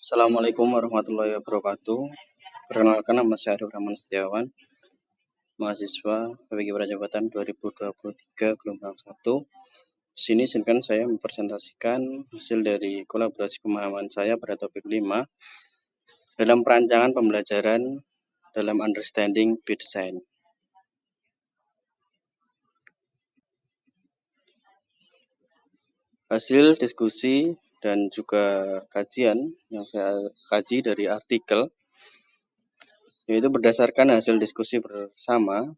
Assalamualaikum warahmatullahi wabarakatuh. Perkenalkan, nama saya Arif Rahman Setiawan, mahasiswa PPG Prajabatan 2023 gelombang 1. Di sini izinkan saya mempresentasikan hasil dari kolaborasi pemahaman saya pada topik 5 dalam perancangan pembelajaran dalam Understanding Bit Design. Hasil diskusi dan juga kajian yang saya kaji dari artikel, yaitu berdasarkan hasil diskusi bersama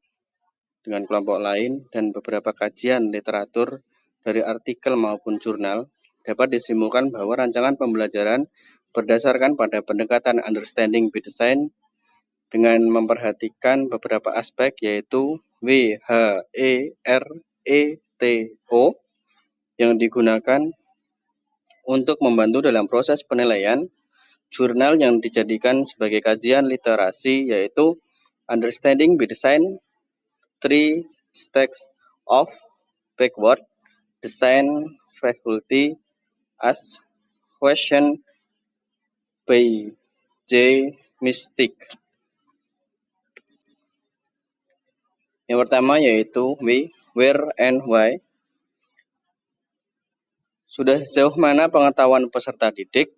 dengan kelompok lain dan beberapa kajian literatur dari artikel maupun jurnal, dapat disimpulkan bahwa rancangan pembelajaran berdasarkan pada pendekatan Understanding Bit Design dengan memperhatikan beberapa aspek, yaitu W, H, E, R, E, T, O yang digunakan untuk membantu dalam proses penilaian. Jurnal yang dijadikan sebagai kajian literasi yaitu Understanding Bit Design 3 Stacks of Backward Design Faculty as Question by J. Mystic. Yang pertama yaitu Where and Why. Sudah sejauh mana pengetahuan peserta didik?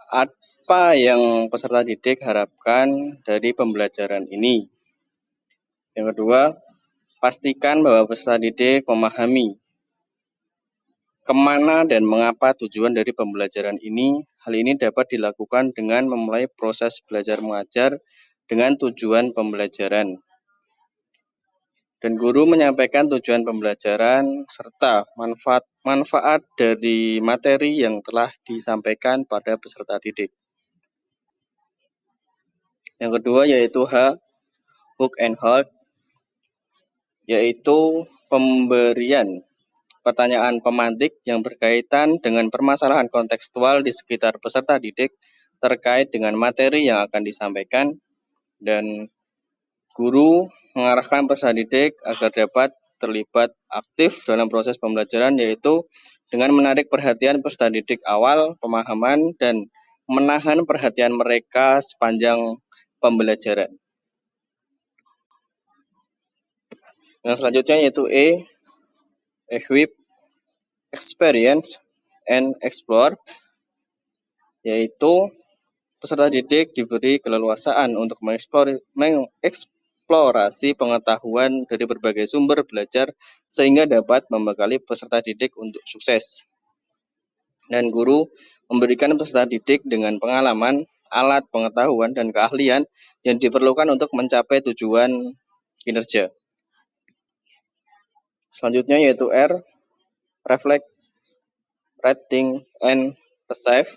Apa yang peserta didik harapkan dari pembelajaran ini? Yang kedua, pastikan bahwa peserta didik memahami kemana dan mengapa tujuan dari pembelajaran ini. Hal ini dapat dilakukan dengan memulai proses belajar mengajar dengan tujuan pembelajaran. Dan guru menyampaikan tujuan pembelajaran serta manfaat dari materi yang telah disampaikan pada peserta didik. Yang kedua yaitu H, Hook and Hold, yaitu pemberian pertanyaan pemantik yang berkaitan dengan permasalahan kontekstual di sekitar peserta didik terkait dengan materi yang akan disampaikan, dan guru mengarahkan peserta didik agar dapat terlibat aktif dalam proses pembelajaran, yaitu dengan menarik perhatian peserta didik awal pemahaman dan menahan perhatian mereka sepanjang pembelajaran. Yang selanjutnya yaitu E, Equip, Experience, and Explore, yaitu peserta didik diberi keleluasaan untuk mengeksplorasi pengetahuan dari berbagai sumber belajar sehingga dapat membekali peserta didik untuk sukses. Dan guru memberikan peserta didik dengan pengalaman, alat, pengetahuan, dan keahlian yang diperlukan untuk mencapai tujuan kinerja. Selanjutnya yaitu R, Reflect, Writing, and Receive,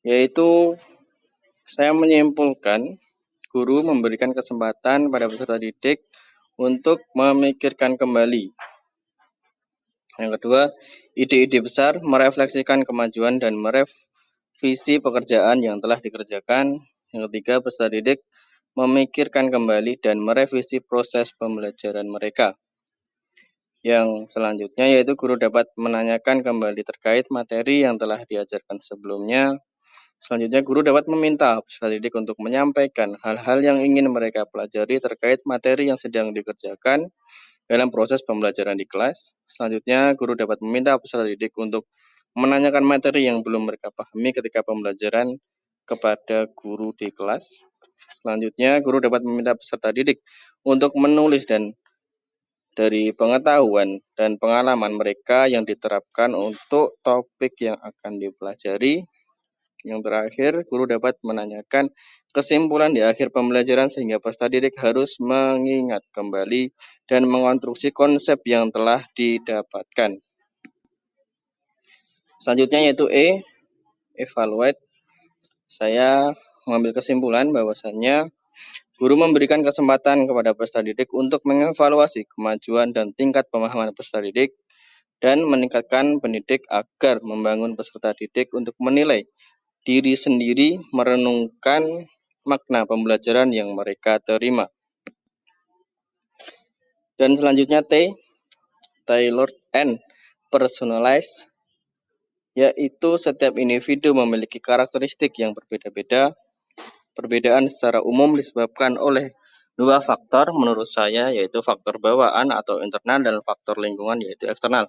yaitu saya menyimpulkan guru memberikan kesempatan pada peserta didik untuk memikirkan kembali. Yang kedua, ide-ide besar, merefleksikan kemajuan dan merevisi pekerjaan yang telah dikerjakan. Yang ketiga, peserta didik memikirkan kembali dan merevisi proses pembelajaran mereka. Yang selanjutnya yaitu guru dapat menanyakan kembali terkait materi yang telah diajarkan sebelumnya. Selanjutnya, guru dapat meminta peserta didik untuk menyampaikan hal-hal yang ingin mereka pelajari terkait materi yang sedang dikerjakan dalam proses pembelajaran di kelas. Selanjutnya, guru dapat meminta peserta didik untuk menanyakan materi yang belum mereka pahami ketika pembelajaran kepada guru di kelas. Selanjutnya, guru dapat meminta peserta didik untuk menulis dari pengetahuan dan pengalaman mereka yang diterapkan untuk topik yang akan dipelajari. Yang terakhir, guru dapat menanyakan kesimpulan di akhir pembelajaran sehingga peserta didik harus mengingat kembali dan mengonstruksi konsep yang telah didapatkan. Selanjutnya yaitu E, Evaluate. Saya mengambil kesimpulan bahwasannya guru memberikan kesempatan kepada peserta didik untuk mengevaluasi kemajuan dan tingkat pemahaman peserta didik dan meningkatkan pendidik agar membangun peserta didik untuk menilai diri sendiri, merenungkan makna pembelajaran yang mereka terima. Dan selanjutnya T, Tailored and Personalized, yaitu setiap individu memiliki karakteristik yang berbeda-beda. Perbedaan secara umum disebabkan oleh dua faktor menurut saya, yaitu faktor bawaan atau internal dan faktor lingkungan yaitu eksternal.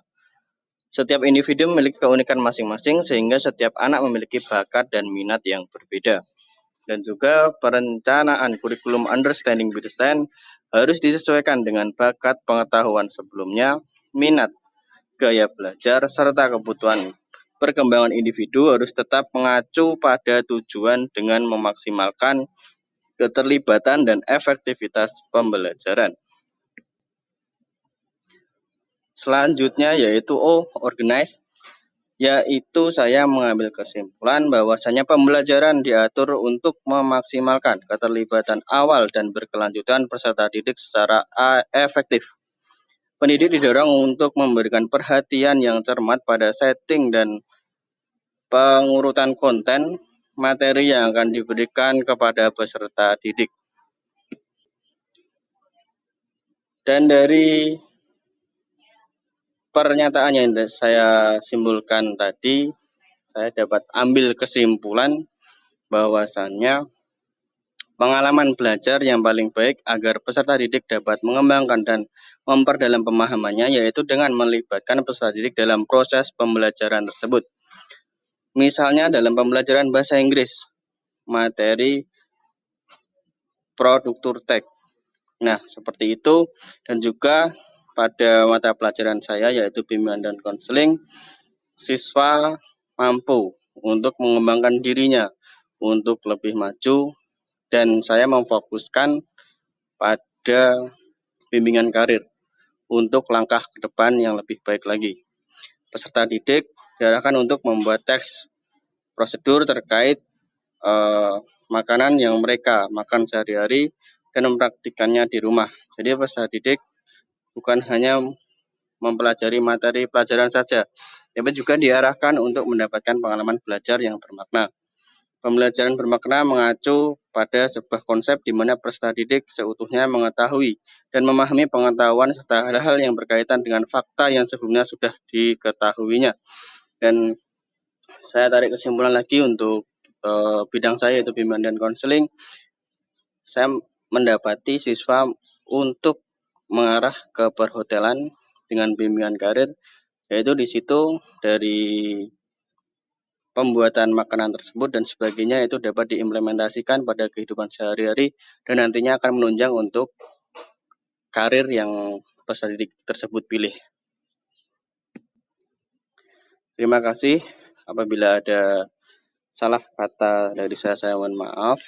Setiap individu memiliki keunikan masing-masing sehingga setiap anak memiliki bakat dan minat yang berbeda. Dan juga perencanaan kurikulum Understanding Biddesain harus disesuaikan dengan bakat pengetahuan sebelumnya, minat, gaya belajar, serta kebutuhan. Perkembangan individu harus tetap mengacu pada tujuan dengan memaksimalkan keterlibatan dan efektivitas pembelajaran. Selanjutnya yaitu organize, yaitu saya mengambil kesimpulan bahwasanya pembelajaran diatur untuk memaksimalkan keterlibatan awal dan berkelanjutan peserta didik secara efektif. Pendidik didorong untuk memberikan perhatian yang cermat pada setting dan pengurutan konten materi yang akan diberikan kepada peserta didik. Dan dari pernyataan yang saya simpulkan tadi, saya dapat ambil kesimpulan bahwasannya pengalaman belajar yang paling baik agar peserta didik dapat mengembangkan dan memperdalam pemahamannya yaitu dengan melibatkan peserta didik dalam proses pembelajaran tersebut. Misalnya dalam pembelajaran bahasa Inggris, materi produktur teks. Nah, seperti itu. Dan juga pada mata pelajaran saya yaitu bimbingan dan konseling, siswa mampu untuk mengembangkan dirinya untuk lebih maju, dan saya memfokuskan pada bimbingan karir untuk langkah ke depan yang lebih baik lagi. Peserta didik diarahkan untuk membuat teks prosedur terkait makanan yang mereka makan sehari-hari dan mempraktikkannya di rumah. Jadi peserta didik bukan hanya mempelajari materi pelajaran saja, tapi juga diarahkan untuk mendapatkan pengalaman belajar yang bermakna. Pembelajaran bermakna mengacu pada sebuah konsep di mana peserta didik seutuhnya mengetahui dan memahami pengetahuan serta hal-hal yang berkaitan dengan fakta yang sebelumnya sudah diketahuinya. Dan saya tarik kesimpulan lagi untuk bidang saya yaitu bimbingan dan konseling. Saya mendapati siswa untuk mengarah ke perhotelan dengan bimbingan karir, yaitu di situ dari pembuatan makanan tersebut dan sebagainya itu dapat diimplementasikan pada kehidupan sehari-hari dan nantinya akan menunjang untuk karir yang peserta didik tersebut pilih. Terima kasih. Apabila ada salah kata dari saya mohon maaf.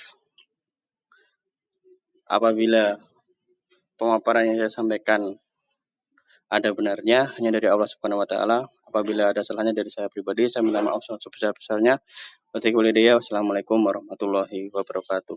Apabila pemaparan yang saya sampaikan ada benarnya, hanya dari Allah Subhanahu wa Ta'ala. Apabila ada salahnya dari saya pribadi, saya minta maaf sebesar-besarnya. Wassalamualaikum warahmatullahi wabarakatuh.